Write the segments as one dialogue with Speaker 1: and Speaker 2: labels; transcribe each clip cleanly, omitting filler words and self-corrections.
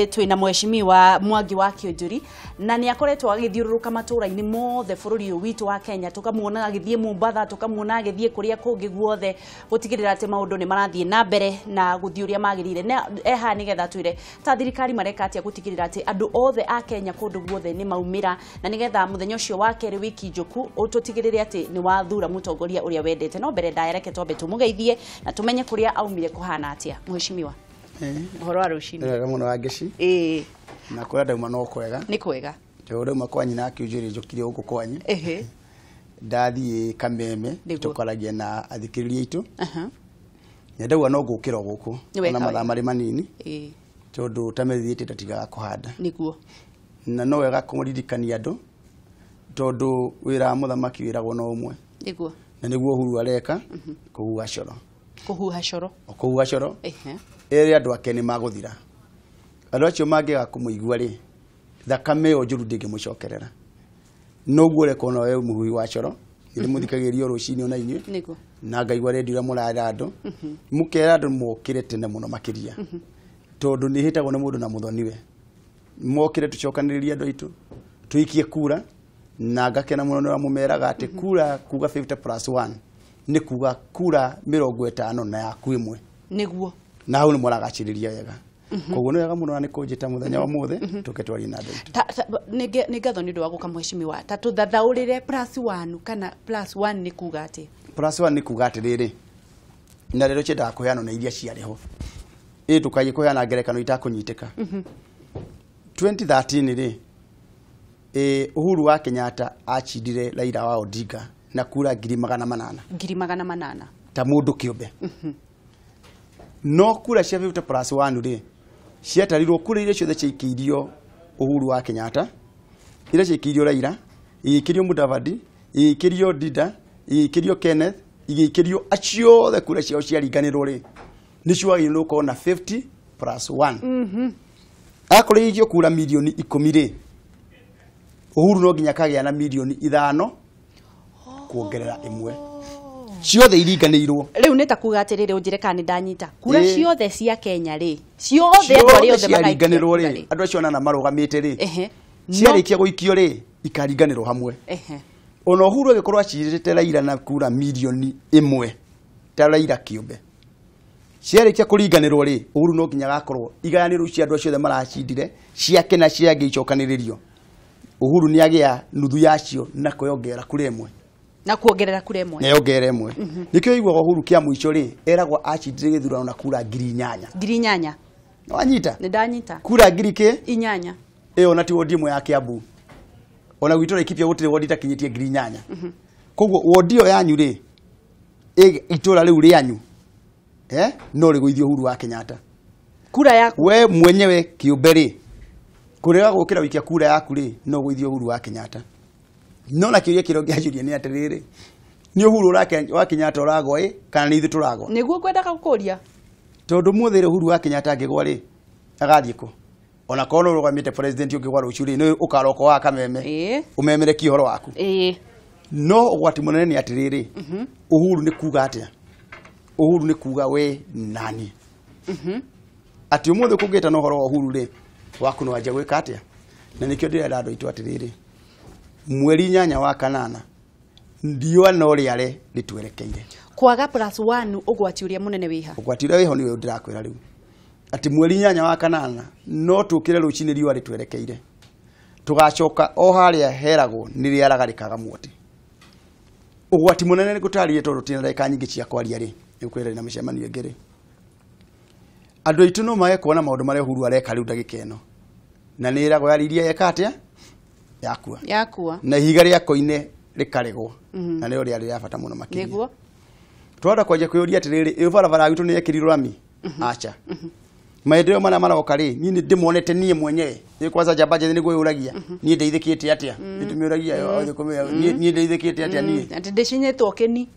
Speaker 1: Twina mheshimiwa Mwangi wa Kĩonjũri na ni akoretwo agithiũrũrũka matũra-inĩ mothe bũrũri witu wa Kenya, tukamuona agithie Mombasa, tukamuona agithie kuria kungi guothe gutigirira ati maundu ni marathie na mbere na guthiuria magirire eha nigetha twire ta thirikari mareka atia gutigirira ati andu othe a Kenya kundu guothe ni maumira na nigetha muthenya ucio wa keri wiki njuku ututigirire ati ni wathura mutongoria uria wendete. No mbere ndaereke twambe tumugeithie na tumenye kuria aumire kuhana atia. Mheshimiwa horo arushini
Speaker 2: wega muno wangeci na kura ndauma no kwega
Speaker 1: ni kwega
Speaker 2: tondu ma kwanyi na Kĩonjũri njukire uko kwanyi ndathie Kameme tukaragia na athikiriria itu ndagwa no gukira guku na mathaa mari manini tondu tamethiite tatiga kuhanda
Speaker 1: niguo
Speaker 2: na no wega kumuririkania andu tondu wira muthamaki wiragwo no umwe
Speaker 1: niguo
Speaker 2: na niguo Uhuru areka kuhuha coro ere andu ake ni maguthira andu acio mangiga kumuigua ri thakame o njuru ndingimucokerera noguo reko no we muhui wa coro ndi muthikagirio rucini ona inywe
Speaker 1: niguo
Speaker 2: na ngaigua redio ra murara andu mukera andu mokire tene muno makiria tondu ni hitagwo ni mundu na muthoniwe mokire tucokaniriria andu aitu tuikie kura na ngakena muno ni mumeraga ati kura kuga 50+1 ni kuga kura 50 na yaku imwe
Speaker 1: niguo
Speaker 2: na hau ni muragaciriria wega koguo ni wega muno ni kunjita muthenya wa muthe tuketwari na andu
Speaker 1: ni ngatho ni ndu wa guka mheshimiwa ta tuthathaurire +1 kana +1 ni kuga ati
Speaker 2: +1 ni kuga ati riri na rero chenda kuheana na iria ciariho tukaye kuheana ngerekano itakunyitika 2013 ri Uhuru wa Kenyatta achindire Raila wa Odinga na kura 800 ta mundu kiumbe no kura cia 50+1 ri ciatarirwo kura iria ciothe ciikirio Uhuru wa Kenyatta iria ciikirio Raila ikirio Mudavadi ikirio Dida ikirio Kenneth ikirio aciothe kura ciao ciaringanirwo ri nicio agirwo kuona 50+1 akoreigio kura milioni 10 ri Uhuru no nginya kagia na milioni 5 kuongerera imwe ciothe iringanirwo
Speaker 1: riu nita kuga atiriri unjire kana ndanyita kura ciothe cia Kenya ri ciothe andũ othe
Speaker 2: makaringanirwo ri andu acio na marugamite ri ciarikia guikio ri ikaringanirwo hamwe ona Uhuru agikorwo acirite Raila na kura milioni 1 ta Raila kiumbe ciarikia kuringanirwo ri Uhuru no nginya gakorwo igayanirwo cia andu acio maracindire ciake na ciange icokaniririo Uhuru ni agia nuthu yacio na kuyongera kura imwe
Speaker 1: na kuongerera kura imwe
Speaker 2: na yongera imwe nikio igwa Uhuru kia muico ri eragwo acindire githurano na kura 8,000 wanyita
Speaker 1: ni ndanyita
Speaker 2: kura 8,000 ona ti wodi imwe ya Kiambu ona gwitora ikipia gutire wodi takinyitie 8,000 koguo wodi yo yanyu ri itora riu ri yanyu no ri guithio Uhuru wa Kenyatta
Speaker 1: kura yaku
Speaker 2: we mwenyewe kiumbe ri kurega gukira wikia kura yaku ri no guithio Uhuru wa Kenyatta no na kiuria kirongia ajuria ni atiriri ni Uhuru wa Kenyatta uragwo kana ni ithu turagwo
Speaker 1: niguo kwendaga gukuria
Speaker 2: tondu muthire Uhuru wa Kenyatta angigwa ri agathie ku ona kono rugamite president ungigwa ruciu ri ni ukaroko wa Kameme umemere kihoro waku no ugwati munene ni atiriri Uhuru ni kuga atia Uhuru ni kuga we nani ati umuthe kugita no horo wa Uhuru ri waku no aje gwika atia na nikio ndira andu itu atiriri mweri 8 wa kanana ndio no riare ritwerekeire
Speaker 1: kwaga +1 ugwati uria munene wiha
Speaker 2: ugwati uria wiho niwe ndirakwira riu ati mweri 8 wa kanana no tukire rucini riwa ritwerekeire tugacoka o haria heragwo ni riaragarikaga muoti ugwati munene ni gutariye tondu tina ndeka nyingi cia kwaria ri nikwira na micemanio ingiri andu itu no mae kuona maundu maria Uhuru areka riu ndagika ino na ni irago yariria yekatia yakua na ihiga ria koine rikaregwo na ni ori ari yafata muno makiri
Speaker 1: niguo
Speaker 2: twada kwaje kuyuria atiriri ibarabara gitu ni yekirirwo rami acha maendeleo mana maragoka ri ni ndimonete nie mwenyewe ni kwanza jabaje ni guyuragia ni ndeithikite atia nitumiuragia yo kumia ni ndeithikite atia ni
Speaker 1: ati ndicinyetwo keni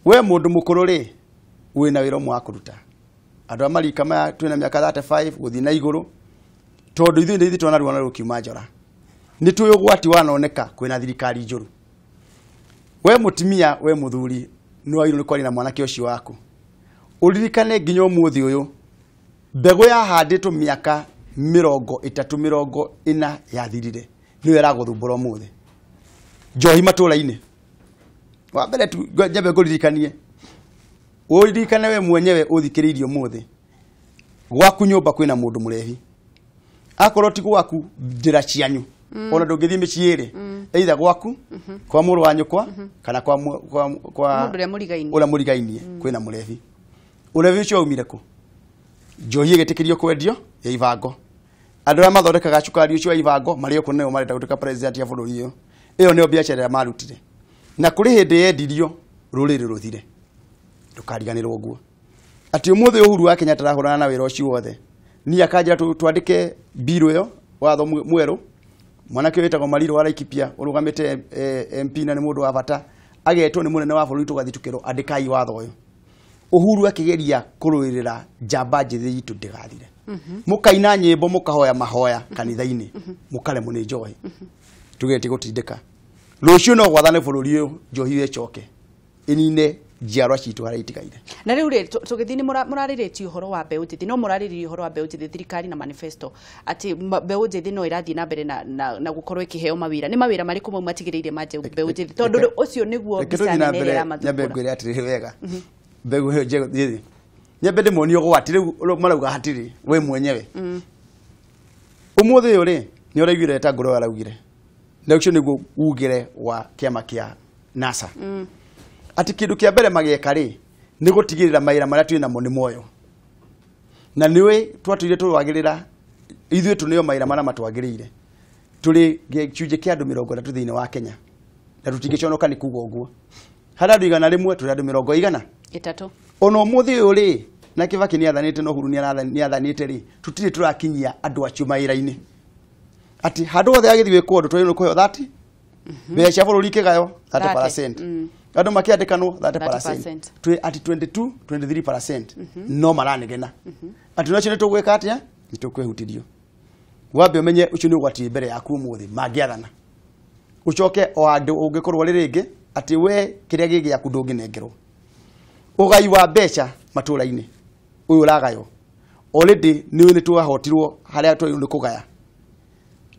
Speaker 2: we mundu mukuru ri wina wira mwa kuruta andu amarika ma twina miaka 35 guthi na iguru tondu ithu twana ruona rukiuma njora ni tuyo gwati wanoneka kwina thirikari njuru we mutimia we muthuri ni wairu ni kwari na mwanake ucio waku uririkane nginya umuthi uyu mbegu yahanditwo miaka 30-40 yathirire niwe raguthumbura muthe njohi matura-ini wa mbere tu njambe kuririkanie uririkane we mwenyewe uthikiriirio muthe gwaku nyumba kwina mundu murehi akorwo ti gwaku njira cianyu ona ndungithie miciiri either gwaku kwa muru wa nyukwa kana kwa mundu uria murigainie kwina murehi urehi ucio umire ku njohi igitikirio kwendio ya ivango andu aria mathondekaga cukari ucio wa ivango mario kuneo marenda gutuika president ya bururi iyo iyo nio biacara ya marutire na kuri hindi yendirio ruriri ruthire ndukariganirwo guo ati umuthe Uhuru wa Kenya tarahurana na wira ucio wothe ni akanja twandike biro yo watho mweru mwanake wetagwo Mariro araikipia urugamite MP na ni mundu wa bata agetwo ni munene wa bururi tugathitukiro andikai watho uyu Uhuru akigeria kuruirira njamba njithi itu ndigathire mukaina nyimbo mukahoya mahoya kanitha-ini mukare muni njohi tugeti gutindika rucio no gwathane bururi uyu njohi wechoke inine njiarwa citu haria itigaire
Speaker 1: na riu ri tugithini murariritio uhoro wa mbeu njithi no muraririe uhoro wa mbeu njithi thirikari na manifesto ati mbeu njithi no irathii na mbere na gukorwo ikiheo mawira ni mawira mariku mau matigiriire mbeu njithi tondu ucio niguo mbica nene ira mathumbura
Speaker 2: nyambe ngwire atiri wega mbegu hiyo jego njithi nyambe ndimonio gwati riu marauga hatiri we mwenyewe umuthe uyu ri ni uraiguire eta ngoro araugire na ucio niguo ugire wa kiama kia NASA ati kindu kia mbere mageka ri ni gutigirira maira maria twi namo ni moyo na niwe twatuire turwagirira ithuĩ tunio maira maria matwagiriire turi gĩcunjĩ kia andu 30 thiini wa Kenya na tutingiconoka ni kuga uguo hara andu 100 turi andu 3 ona umuthi uyu ri na Kibaki ni athanite no Uhuru ni athanite ri tutire turakinyia andu acio maira-ini ati handu hothe agithi wikwo andu twino kuheo 30 mbeca cia bururi kigayo 30%. Andu makiandikano 30%. Twi ati 23% no maranegena. Ati nacio nitugwika atia nitukwehutirio. Wambe umenye ucio ni ugwati mbere yaku umuthi mangiathana. Ucoke o andu ungikorwo ringi ati we kiria gigi yaku ndunginengerwo. Ugai wa mbeca matura-ini uyu uragayo already ni twahotirwo haria twi kugaya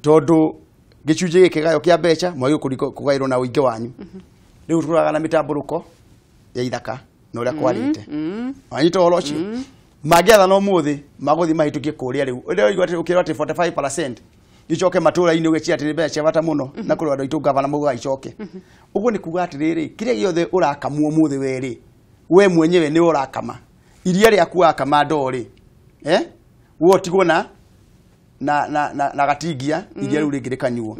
Speaker 2: tondu gicunjĩ gĩkĩ gayo kia mbeca mwagi kugairwo na uingi wanyu riu turaga na mitamburuko ya ithaka na uria kwarite wanyita horo ucio magiatha no muthi maguthi mahitukie kuria riu uria igwate ukirwa ati 45% icoke matura-ini ugecia ati mbeca bata muno na kuri andu itu gavana muga icoke uguo ni kuga ati riri kiria giothe urakamwo muthi weri we mwenyewe ni urakama iria riaku akama ndori wo tigwo na gatingia iria riu ringi rikanyuo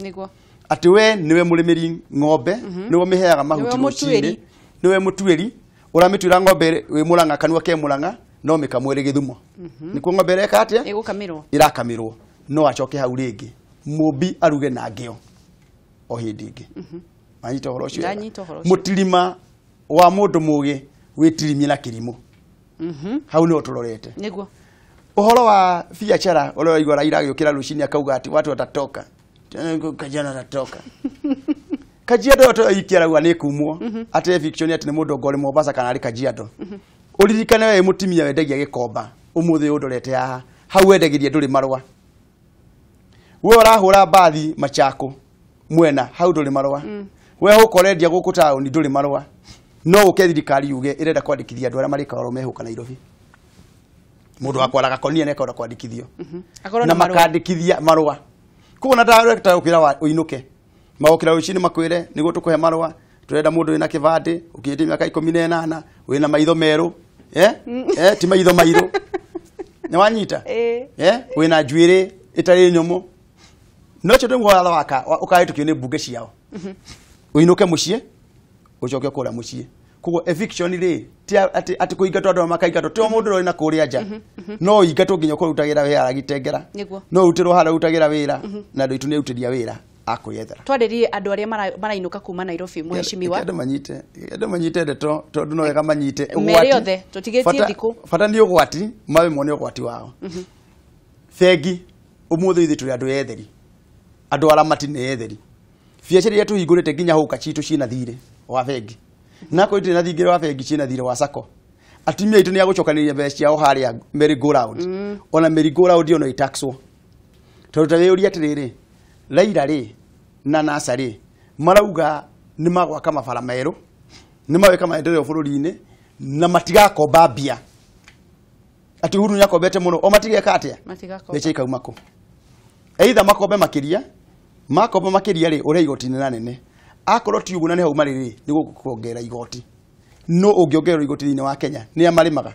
Speaker 2: ati we niwe murimiri ng'ombe niwe miheaga mahuti muciri niwe mutuiri uramitwira ng'ombe we muranga kanua ke muranga no mikamwere githumo nikuo ng'ombe reka atia irakamirwo no acoke hau ringi mumbi aruge na ngeo o hindi ingi anyita horo ucio mutirima wa mundu mugi witirimie na kirimo hau no turorete
Speaker 1: niguo
Speaker 2: uhoro wa biacara ule waigwa Raila agĩũkĩra rucini akauga ati watu watatoka kajana watatoka Kajiado to ikiaragwa ni kumwo ate eviction ati ni mundu ngori Mombasa kana ari Kajiado uririkane we mutimia wendagia gikomba umuthi udorete haha hau wendagirie nduri marwa we urahura bathi Machako mwena hau nduri marwa we ukorendia guku town nduri marwa no uke thirikari yuge irenda kwandikithia andu aria marikaro mehuka Nairobi mundu akwaraga konia ne kaura kwandikithio na makandikithia marwa kuona director ukira wa uinuke magokira rucini makwire nigo tukuhe marwa turenda mundu wina kivande ukiyete miaka 18 wina maitho meru ti maitho mairu ni wanyita wina njuire itari nyomo no chote ngwatha waka ukaitukio ni mbunge ciao uinuke mucie ucoke kura mucie kugo eviction ri ti ati kuingatwo andu makaigatwo ti mundu roi na kuria nja no ingatwo nginya kurutagira wira agitengera no utirwo hara utagira wira na ndu itu ni utiria wira akuyethera
Speaker 1: twaririe andu aria marainuka kuma Nairobi muheshimiwa
Speaker 2: andu manyite ndeto tondu no wega manyite
Speaker 1: ugwati othe tutigetie thiku
Speaker 2: fata ni ugwati mawe mone ugwati wao fegi umuthi ithi turi andu etheri andu ara matine etheri biacara yetu hingurite nginya huka citu cina thire wa fegi nako itire na thingire wa fegi cina thire wa sako atumia itu ni agucokaniria mbeca ciao haria merry go round ona merry go round ono itaxwo tondu tawe atiriri Raila ri na NASA ri marauga ni magwaka mabara meru ni maweka maendeleo bururi-ini na matigakomba mbia ati Uhuru nyakombete muno o matigeka atia mbeca ikauma ku either makombe makiria makomba makiria ri uria igoti ni nene akorwo ti uguo na ni hauma riri ni gukuongera igoti no ungiongerera igoti thini wa Kenya ni amarimaga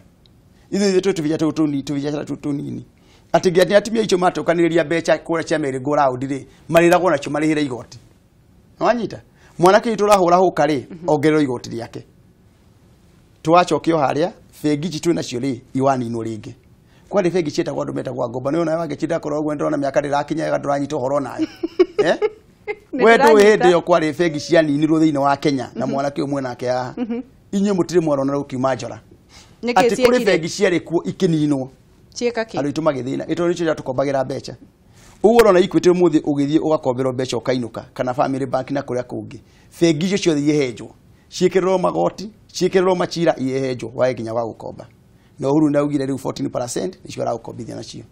Speaker 2: ithu tuvija tunini ati ngia atimia icio matukaniriria mbeca kura cia meri round ri mariragwo nacio marihire igoti nwanyita mwanake iturahura huka ri ongerero igoti riake twachokio haria fegi jitu nacio ri iwani ino ringi kwani fegi cietagwo andu metagwo ngomba ni ona wangechinda korwo gwe ndona miaka ndirakinya gaduranyita horo nayo wedo hende yo kwari fegi cia ninirwo thiini wa Kenya na mwanake umwe nake haha inye mutire mwarona rukiuma njora ati kuri fegi ciari kuo ikininwo cieka ki andu magithina ito nicio tukombagira mbeca uguo na Equity muthi ugithie ugakomberwo mbeca ukainuka kana family bank na kuria kungi fegi icio ciothe ihehenjwo ciikirwo magoti ciikirwo machira ihehenjwo wae kinya wa gukomba no Uhuru naugire riu 14% nicio ara gukombithia nacio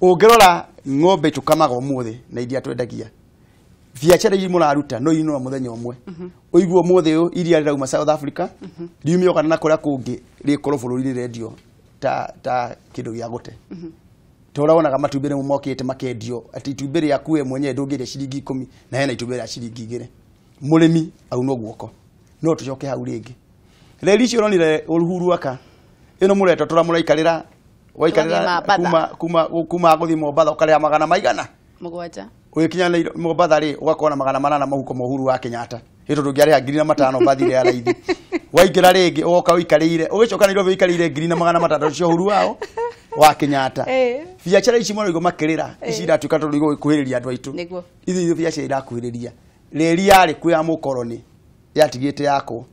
Speaker 2: ungerora ng'ombe tukamaga umuthi na idia twendagia biacara iri muraruta no ino muthenya umwe uiguo muthi uyu iria rirauma South Africa riumio kana kuria kungi rikoro bururi radio ta kindu gia gute turaonaga matumbire mu mokite makendio ati itumbire yakuwe mwenye ndungire ciringi 10 na hena itumbire ciringi 2 murimi au no guoko no tucoke hau ringi reri cio ronire Uhuru aka ino mureto turamuraikarira waikarira kuma guthi Mombatha ukarira magana maigana mugwanja ugikinya Mombatha ri ugakona magana manana mahuko ma Uhuru wa Kenyatta hito ndungiari ngiri na matano bathire ya raithi waikira ringi ugoka uikarire ugicoka ni robe uikarire ngiri na magana matano cio Uhuru wao wa Kenyatta biacara ici mono igo makirira ici iratuika tondu igo kuhiriria andu aitu niguo ithu biacara irakuhiriria reri yari kuya mukoroni yatigite yako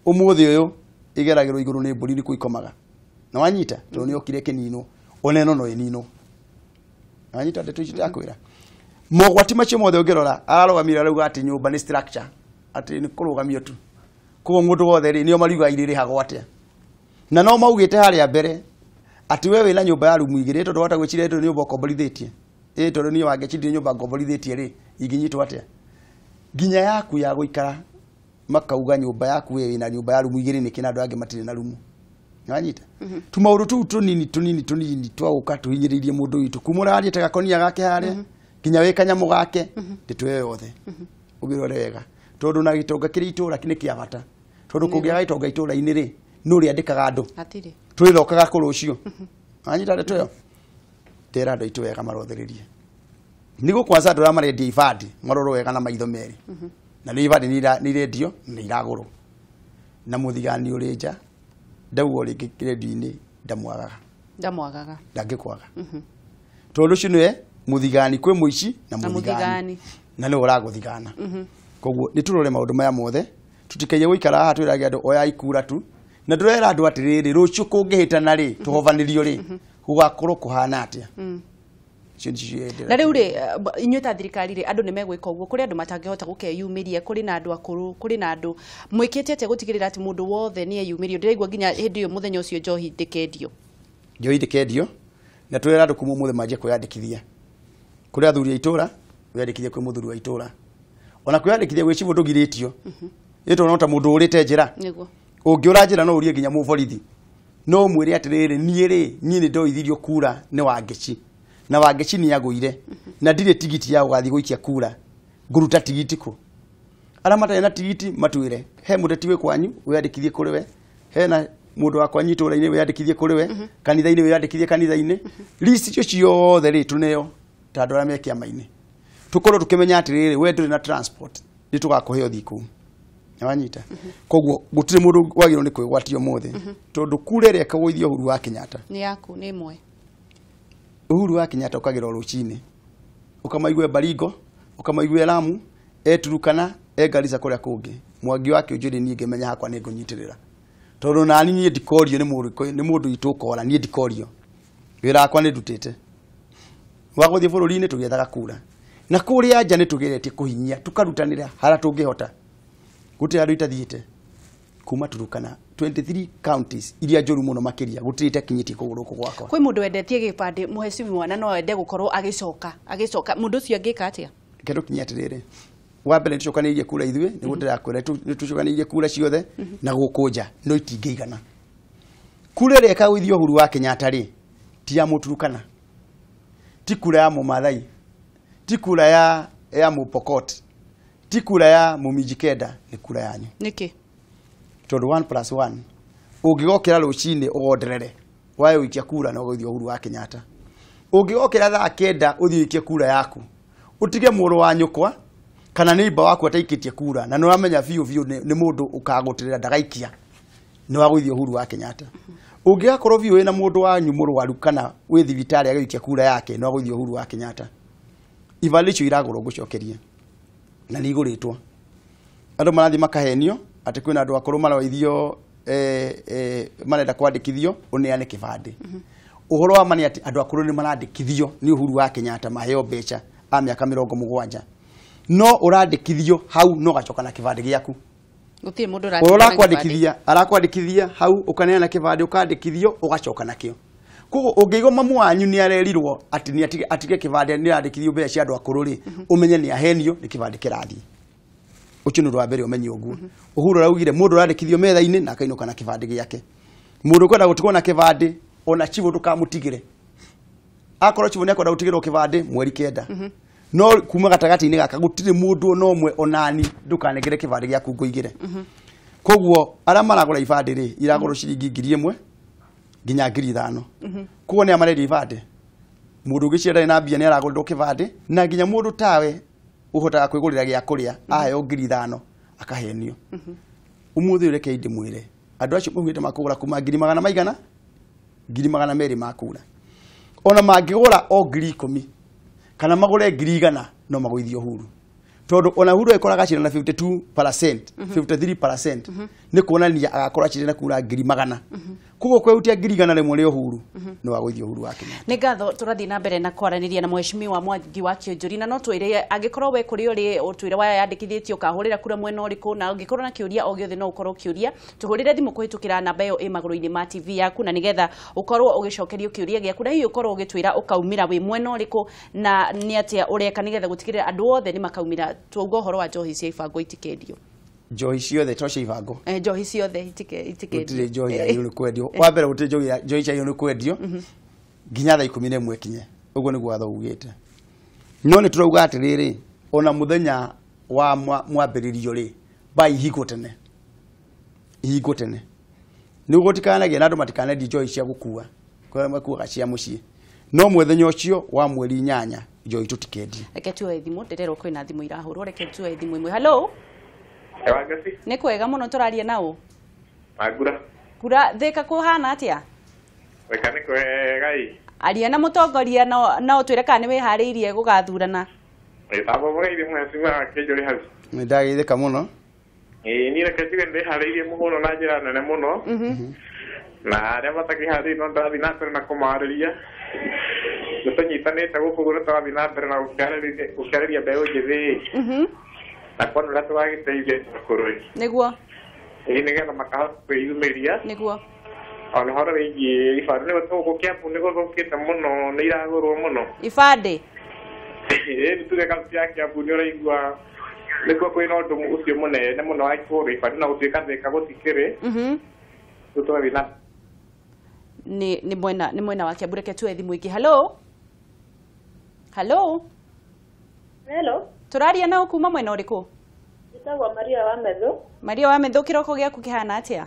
Speaker 2: umuthi uyu igeragirwo iguru ni mburi ni kuikomaga na wanyita tondu ni okire kinino oneno no inino wanyita ndeto ici takwira mogwati macio mothe ungerora ararugamira rauga ati nyumba ni structure ati ni kurugamio tu ko mundu wothe ri nio mariuga iriri hago atia na no maugite haria mbere ati wewe na nyumba ya rumu igiri tondu wata gwicire tondu nyumba kombolithitie tondu ni wangechindire nyumba kombolithitie ri iginyitwo atia ginya yaku ya guikara makauga nyumba yaku wewe na nyumba ya rumu igiri ni kinadu ange matire na rumu nyanyita tumauru tu tunini twauka tuhinyiririe mundu witu kumurarie ta gakonia gake haria ginya we kanyamu gake nditwe yothe ugirore wega tondu na gitonga kiri itura kini kia bata tondu kungia gitonga itura ini ri nuri andikaga andu atiri twithokaga kurucio anyita ndeto yo tera andu itu wega marotheririe nigo kwanza ndura marendia ibadi maroro wega na maitho meri na ni ibadi ni radio ni iraguru na muthigani uri nja ndaugo ringi radio-ini ndamwagaga ndangikwaga tondu cio niwe muthigani kwi muici na muthigani na ni uraguthigana koguo ni turore maundu maya mothe tutikeye guikara haha twiragia andu oya ikura tu na ndurera andu atiriri rucio kungihitana ri tuhovanirio ri gugakorwo kuhana atia
Speaker 1: na riu ri inyuĩ ta thirikari ri andu ni megwika uguo kuri andu matangihota gukeyumiria kuri na andu akuru kuri na andu mwikite atia gutigirira ati mundu wothe ni eyumirio ndiraigua nginya hindi iyo muthenya ucio njohi ndikendio na twira andu kuma muthe manje kwiyandikithia kuri athuri aitura wiyandikithie kwi muthuri wa itura ona kwiyandikithia gwi cibo ndugiritio ito no ta mundu urite njira niguo ungiura njira no urie nginya muborithi no mwire atiriri nie ni ndoithirio kura ni wangeci na wangeci ni yaguire na ndire tigiti ya ugathi guikia kura nguruta tigiti ku ara matare na tigiti matwire he muteti we kwanyu wiyandikithie kuri we hena mundu wakwa nyitura-ini wiyandikithie kuri we kanitha-ini wiyandikithie kanitha-ini list icio ciothe ri tuneo ta andũ arĩa me kĩama-inĩ tukorwo tukimenya atiriri we ndũrĩ na transport ni tugakuhe thiku wanyita koguo gutire mundu wagirwo ni kwigwatio mothe tondu kura ĩrĩa ĩkagũithio Uhuru wa Kenyatta ni yaku ni imwe Uhuru wa Kenyatta ukagirwo rucini ukamaigue Baringo ukamaigue Lamu Turukana Garissa kuria kungi Mwangi wake ujuri ni ngemenya hakwa ni ngunyitirira tondu nani ni ndikorio ni mundu itukora ni ndikorio wira akwa ni ndutite waguthie bururi-ini tugiethaga kura na kuria nja ni tugeretie kuhinyia tukarutanira hara tungihota guti andu itathiite
Speaker 2: kuma Turukana 23 counties iria njuru muno makiria gutirite kinyiti kuguru gwakwa
Speaker 1: kwi mundu wendetie gibande muhecimu mwana no ende gukorwo agicoka mundu ucio angika atia
Speaker 2: kendo kinyatirire wa mbere tucokanirie kura ithwe ni gutirakwira tucokanirie kura ciothe na gukunja no itingeigana kura ria kawithio huru wa Kenyatta ri ti ya Muturukana ti kura ya Mumathai ti kura ya Mupokot ti kura ya Mumijikenda ni kura yanyu
Speaker 1: niki
Speaker 2: tondu 1+1 ungigokera rucini ugonderere wae wikia kura na ugothio huru wa Kenyatta ungigokera thaa kenda uthiikie kura yaku utige muru wa nyukwa kana neighbor waku ataikitie kura na no amenya biu ni mundu ukagutirira ndagaikia ni wa guthio huru wa Kenyatta ungigakorwo biu ina mundu wa nyumuru waru kana wi thibitari agaikia kura yake no guthio huru wa Kenyatta ivalicho iragoro gucokeria na ni iguritwo andu marathi makahenio ati kwina andu akuru maraithio marenda kwandikithio uneane kibande uhoro wa mani ati andu akuru ni marandikithio ni uhuru wa Kenyatta maheo becha a miaka 70 no urandikithio hau no gacoka na kibande giaku
Speaker 1: gutie mundu
Speaker 2: arakwandikithia hau ukaneana kibande ukandikithio ugacoka nakio kugo ungigo mamu wanyu ni arerirwo ati ni atige kibande ni arandikithio becha cia andu akuru ri umenye ni ahenio ni kibande kirathi uchuno rwa mbere umenye uguo uhuru raugire mundu urandikithio metha-ini na akainuka na kibande giake mundu kwenda gutigwo na kibande ona chivu tukamutigire akorwo chivu ni akwenda gutigirwo kibande mweri kenda no kuma gatagati-ini gaka gutire mundu no mwe onani ndukanegere kibande giaku nguigire koguo ara maragura ibande ri iragoro ciringi 1000 nginya 5000 kuo ni amaredi ibande mundu ugicienda na mbia ni aragurwo kibande na nginya mundu tawe uhotaga kwigurira gia kuria ayo 5000 akahenio umuthi ureke indi mwire andu acio muhite makugura kuma 200 maigana 200 makura ona mangigura o 10,000 kana magure 100 no magoithio huru tondu ona huru ekoraga cira na 52% 53% ni kuonania agakora cira na kura 100,000 kugo kweutia 100,000 rimwe ri huru no agoithio huru wake
Speaker 1: ni ngatho turathi na mbere na kwaraniria na mheshimiwa Mwangi wa Kionjuri na no twire agikorwo we kuri uri utwire wa yandikithitio kahurira kura mwena uriku na ungikorwo na kiuria o giothe no ukorwo kiuria tuhurire thimu kuhitukira namba iyo imaguru-ini ma TV yaku na nigetha ukorwo ugicokerio kiuria giaku na hiyo ukorwo ugitwira ukaumira wi mwena uriku na ni atia ureka nigetha gutigirira andu othe ni makaumira twauga uhoro wa njohi cia ibango itikendio
Speaker 2: njohi ciothe tocia ibango
Speaker 1: njohi ciothe itikendio
Speaker 2: utire njohi ya yunu kwendio wa mbere utire njohi cia yunu kwendio nginya thaa 11 kinye uguo niguo watho ugite no ni turauga atiriri ona muthenya wa mwambiririo ri bai higo tene niguo tikanagia na andu matikanadia njohi cia gukua kwa makuaga cia mucii no muthenya ucio wa mweri 8 njohi tutikendie
Speaker 1: reke tuoe thimu ndererwo kwina thimu irahurwo reke tuoe thimu imwe hello
Speaker 3: Ewagasi.
Speaker 1: Ni kwega muno turaria nao.
Speaker 3: Agura.
Speaker 1: Kura thika kuhana atia?
Speaker 3: Weka ni kwega ii.
Speaker 1: Aria na mutongoria no twire kana ni wihariirie gugathurana.
Speaker 3: Abo mweire mwesimu akejori hazi.
Speaker 2: Ndageithika muno.
Speaker 3: Ni reke tige ndihariirie muno na njira nene muno. Na aria batakihari no ndathi na mbere na kumariria. Tutanyitanite guku gura twathi na mbere na gukariria mbeu njithi. Na kwa nula twagiteithia kuroi
Speaker 1: niguo
Speaker 3: nigetha makahakwiumiria
Speaker 1: niguo
Speaker 3: ona horo wingi ibande ni gutugu kiambu ni guthukite muno ni iragurwo muno
Speaker 1: ibande
Speaker 3: tuge kauti ya kiambu ni uraigua nikuo kwina undu ucio munene muno wa ikuru ibande na gutuika thika gutikiri tutwabina
Speaker 1: ni mwena wa Kiambu reke tuwe thimu ingi hello turaria na ukuma mwena uriku
Speaker 4: Nditagwo Maria wa Medho
Speaker 1: kiroko giaku kihana atia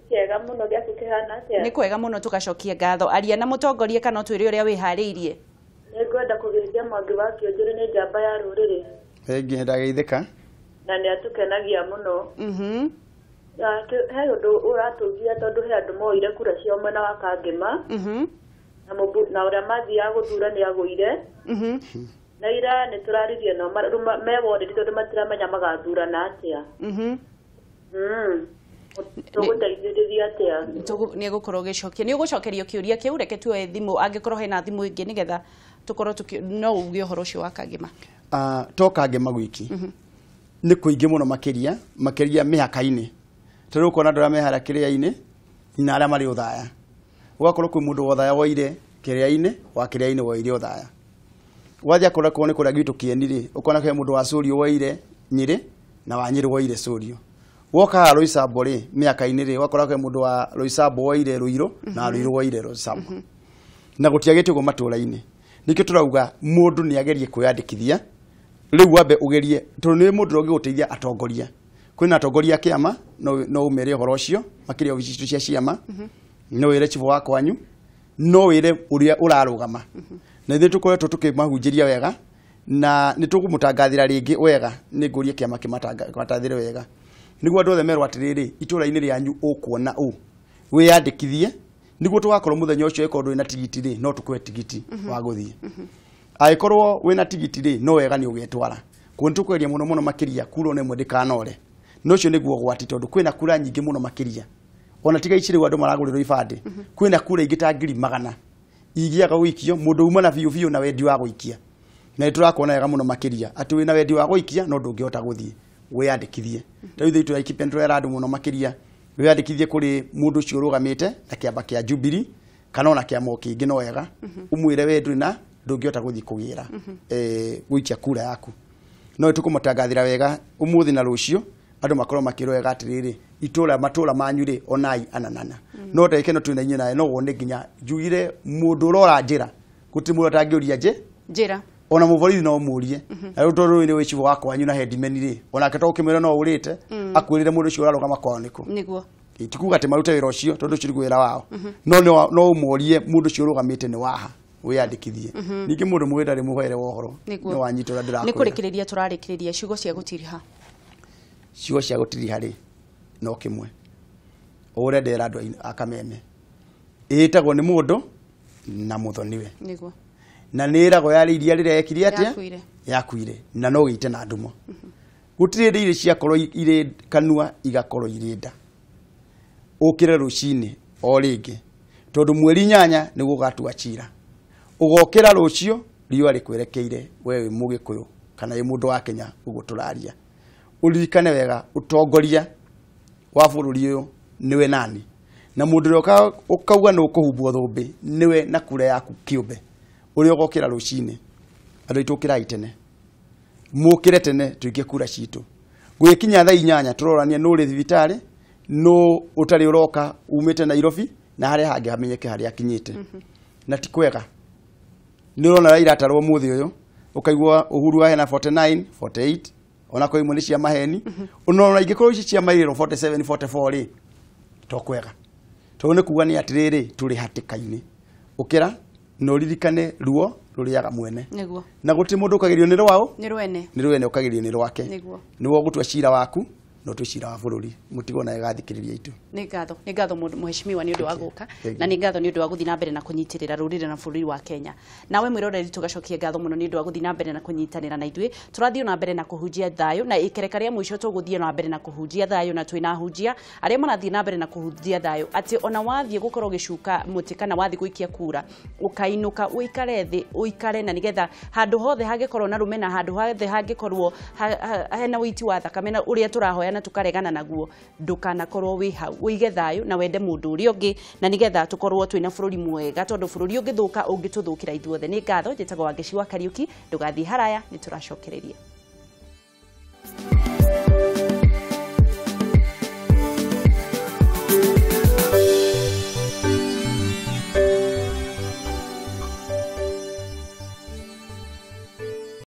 Speaker 4: kiega muno giaku kihana atia
Speaker 1: ni kwega muno tugacokia ngatho aria na mutongoria kana twire uria wihariirie
Speaker 4: ningwenda kugirithia Mwangi wa Kionjuri ni njamba ya ruriri
Speaker 2: ngi ndageithika
Speaker 4: na ni atukenagia muno he undu uratugia tondu he andu moire kura cio mwena wa Kangema na uria mathiaga guthura ni aguire na ira ni turaririe no mewore tondu matiramenya magathurana atia tuguteithĩrĩria atia
Speaker 1: ni gukorwo gicokia ni ugucokerio kiuria kiu reke tuoe thimu angikorwo hena thimu ingi nigetha tukorwo no ugie uhoro ucio wa Kangema
Speaker 2: to Kangema gwiki ni kuingi muno makiria mihaka-ini Tondũ kuona andũ arĩa mehara kĩrĩa-inĩ na arĩa marĩ ũthaya. Ũgakorwo kwĩ mũndũ wa ũthaya woire kĩrĩa-inĩ, wa kĩrĩa-inĩ woire ũthaya. Wathia kũrĩa nĩ kũrĩa gwitũ Kĩeni-rĩ, ũkona kwĩ mũndũ wa Curio woire Nyĩrĩ na wa Nyĩrĩ woire Curio. Woka haha Roysambu-rĩ, mĩaka-inĩ-rĩ, ũgakora kwĩ mũndũ wa Roysambu woire Ruiru na Ruiru woire Roysambu. Na gũtiagĩte ũguo matũũra-inĩ. Nĩkĩo tũrauga mũndũ nĩ agerie kwĩyandĩkithia, rĩu wambe ũgerie, tondũ nĩ mũndũ ũngĩgũteithia atongoria. Kwĩna atongoria a kĩama, no ũmere ũhoro ũcio, makĩria obici citũ cia ciama, no wĩre chifu wa kwanyu, no wĩre ũrĩa ũrarũgama. Na ithuĩ tũkoretwo tũkĩmahunjĩria wega, na nĩ tũkũmũtangathĩra rĩngĩ wega, nĩ ngũrie kĩama kĩmatangathĩre wega. Nĩguo andũ othe merwo atĩrĩrĩ, itũũra-inĩ rĩanyu ũkuona ũũ, wĩyandĩkithie, nĩguo tũgakorwo mũthenya ũcio ĩkorwo ndũrĩ na tigiti-rĩ, no tũkũhe tigiti wa gũthiĩ. Angĩkorwo wĩna tigiti-rĩ, no wega nĩ ũgetwara. Kuo nĩ tũkweria mũno mũno makĩria kura ona ĩmwe ndĩkanore. No ũcio nĩguo ũgwati tondũ kwĩna kura nyingĩ mũno makĩria. Ona tiga ici rĩu andũ maragũrĩrwo ibandĩ. Kwĩna kura ingĩ ta 100,000 ingĩaga gũikio, mũndũ uma na biũ biũ na wendi wa gũikia. Na nĩ tũrakuona wega mũno makĩria atĩ wĩna wendi wa gũikia no ndũngĩhota gũthiĩ. Wĩyandĩkithie. Rĩu ithuĩ tũraikipendera andũ mũno makĩria. Wĩyandĩkithie kũrĩ mũndũ ũcio ũrũgamĩte na kĩamba kĩa Jubilee kana ona kĩama kĩngĩ no wega. Ũmwĩre we ndũngĩhota gũthiĩ kũgĩra gũikia kura yaku. No tũkũmũtangathĩra wega ũmũthĩ na rũciũ andũ makorwo makĩrwo wega atĩrĩrĩ, matũũra manyu-rĩ onai ananana. No ndagĩka ĩno twĩna inyuĩ nawe no wone nginya njugire mũndũ ũrora njĩra, gũtirĩ mũndũ atangĩũria njĩra. Ona mũborithi no mũrie. Na rĩu tondũ nĩ wĩ chifu wa kwanyu na headman-rĩ, onake to ũkĩmwĩra no ũrĩte, akwĩrĩre mũndũ ũcio ũrarũgama kwao nĩkũ.
Speaker 1: Nĩguo.
Speaker 2: Tikuga atĩ marute wĩra ũcio tondũ ũcio nĩguo wĩra wao. No ũmorie mũndũ ũcio ũrũgamĩte nĩ waha. Wĩyandĩkithie. Ningĩ mũndũ mũĩ ndarĩ mũhere wa ũhoro. No wanyita ũrĩa ndĩrakwĩra.
Speaker 1: Nĩ kũrĩkĩrĩria tũrarĩkĩrĩria ciugo cia gũtiriha.
Speaker 2: Ciugo cia gũtiriha-rĩ, no kĩmwe. Ũrĩa ndera andũ a Kameme. Ĩtagwo nĩ mũndũ na mũthoniwe.
Speaker 1: Nĩguo.
Speaker 2: Na nĩ ĩragwo yarĩ iria rĩrĩa yekire atĩa? Yakuire. Na no gĩite na ndumo. Gũtirĩ ndĩ irĩ ciakorwo irĩ kanua igakorwo irĩ nda. Ũkĩre rũcinĩ o rĩngĩ. Tondũ mweri 8 nĩguo ũgatua cira. Ũgokĩra rũcio riũa rĩkwerekeire we wĩ Mũgĩkũyũ kana wĩ mũndũ wa Kenya ũguo tũraria. Ũririkane wega ũtongoria wa bũrũri ũyũ nĩwe nani. Na mũndũ ũrĩa ũkauga nĩ ũkũhumbwo thũmbĩ nĩwe na kura yaku kĩũmbe. Ũrĩa ũgokĩra rũcinĩ. Andũ aitũ ũkĩrai tene. Mũkĩre tene tũikie kura citũ. Gwĩkinya thaa 8 tũrorania nũ ũrĩ thibitarĩ, nũ ũtarĩ ũroka umĩte Nairobi na harĩa hangĩ hamenyeke harĩa akinyĩte. Na ti kwega. Nĩ ũrona Raila atarwo mũthĩ ũyũ, ũkaigua Uhuru wa hena 49, 48, ona kwa imwe nĩ cia maheni. Unaona ingĩkorwo ici cia mairĩro 47, 44-rĩ, to kwega. Tondũ nĩ kuga nĩ atĩrĩrĩ tũrĩ hatĩka-inĩ. Ũkĩra na ũririkane ruo rũrĩaga mwene.
Speaker 1: Nĩguo.
Speaker 2: Na gũtirĩ mũndũ ũkagĩrio nĩ rwao?
Speaker 1: Nĩ rwene.
Speaker 2: Nĩ rwene ũkagĩrio nĩ rwake.
Speaker 1: Nĩguo.
Speaker 2: Nĩguo gũtua cira waku no tu cira wa bũrũri. Mũtigo na gathikĩrĩria itu.
Speaker 1: Nĩ ngatho mheshimiwa nĩ ũndũ wa gũka na nĩ ngatho nĩ ũndũ wa gũthiĩ na mbere na kũnyitĩrĩra rũrĩrĩ na bũrũri wa Kenya. Nawe mwĩroreri tũgacokia ngatho mũno nĩ ũndũ wa gũthiĩ na mbere na kũnyitanĩra na ithuĩ. Tũrathiĩ na mbere na kũhunjia thayũ na ikereka rĩa mũico tũgũthiĩ na mbere na kũhunjia thayũ na twĩna hunjia arĩa marathiĩ na mbere na kũhunjia thayũ atĩ ona wathiĩ gũkorwo gĩcuka mũtĩ kana wathiĩ gũikia kura ũkainũka ũikare thĩ ũikare na nĩgetha handũ hothe hangĩkorwo na rũmena handũ hothe hangĩkorwo hena ũiti wa thakame na ũrĩa tũrahoyana tũkaregana naguo ndũkanakorwo wĩ hau wĩige thayũ na wende mũndũ ũrĩa ũngĩ na nĩgetha tũkorwo twĩna bũrũri mwega tondũ bũrũri ũngĩthũka ũngĩtũthũkĩra ithuothe. Nĩ ngatho njĩtagwo Wangeci wa Kariuki, ndũgathiĩ haraya nĩ tũracokereria.